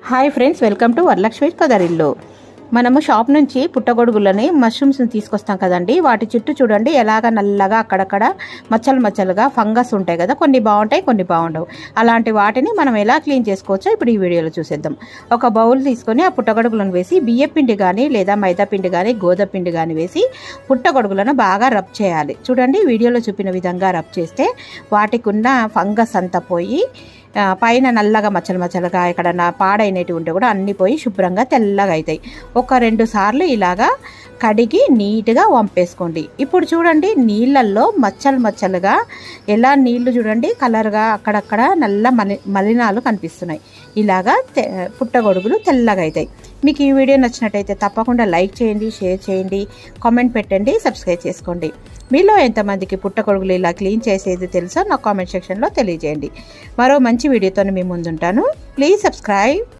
Hi friends, welcome to Varalakshmi పదరిల్లు. మనము shop నుంచి పుట్టగొడుగులని మష్రూమ్స్ని తీసుకొస్తాం కదండి. వాటి చుట్టూ చూడండి ఎలాగ నల్లగా అక్కడక్కడ మచ్చలుగా ఫంగస్ ఉంటాయి కదా. కొన్ని బాగుంటాయి, కొన్ని బాగుండవు. అలాంటి వాటిని మనం ఎలా క్లీన్ చేసుకోవచ్చో ఇప్పుడు ఈ వీడియోలో చూసేద్దాం. ఒక బౌల్ తీసుకొని ఆ పుట్టగొడుగులను వేసి బియ్య పిండి కానీ లేదా మైదా పిండి కానీ గోధుమ పిండి కానీ వేసి పుట్టగొడుగులను బాగా రబ్ చేయాలి. చూడండి వీడియోలో చూపిన విధంగా రబ్ చేస్తే వాటికి ఉన్న ఫంగస్ అంతా పోయి పైన నల్లగా మచ్చలుగా ఇక్కడ పాడైనవి ఉంటే కూడా అన్నీ పోయి శుభ్రంగా తెల్లగా అవుతాయి. ఒక 2 సార్లు ఇలాగా కడిగి నీట్గా వంపేసుకోండి. ఇప్పుడు చూడండి నీళ్ళల్లో మచ్చలుగా ఎలా నీళ్లు చూడండి కలర్గా అక్కడక్కడ నల్ల మలినాలు కనిపిస్తున్నాయి. ఇలాగా పుట్టగొడుగులు తెల్లగా అవుతాయి. మీకు ఈ వీడియో నచ్చినట్టయితే తప్పకుండా లైక్ చేయండి, షేర్ చేయండి, కామెంట్ పెట్టండి, సబ్స్క్రైబ్ చేసుకోండి. మీలో ఎంతమందికి పుట్టగొడుగులు ఇలా క్లీన్ చేసేది తెలుసో నా కామెంట్ సెక్షన్లో తెలియజేయండి. మరో మంచి వీడియోతో మీ ముందుంటాను. Please subscribe.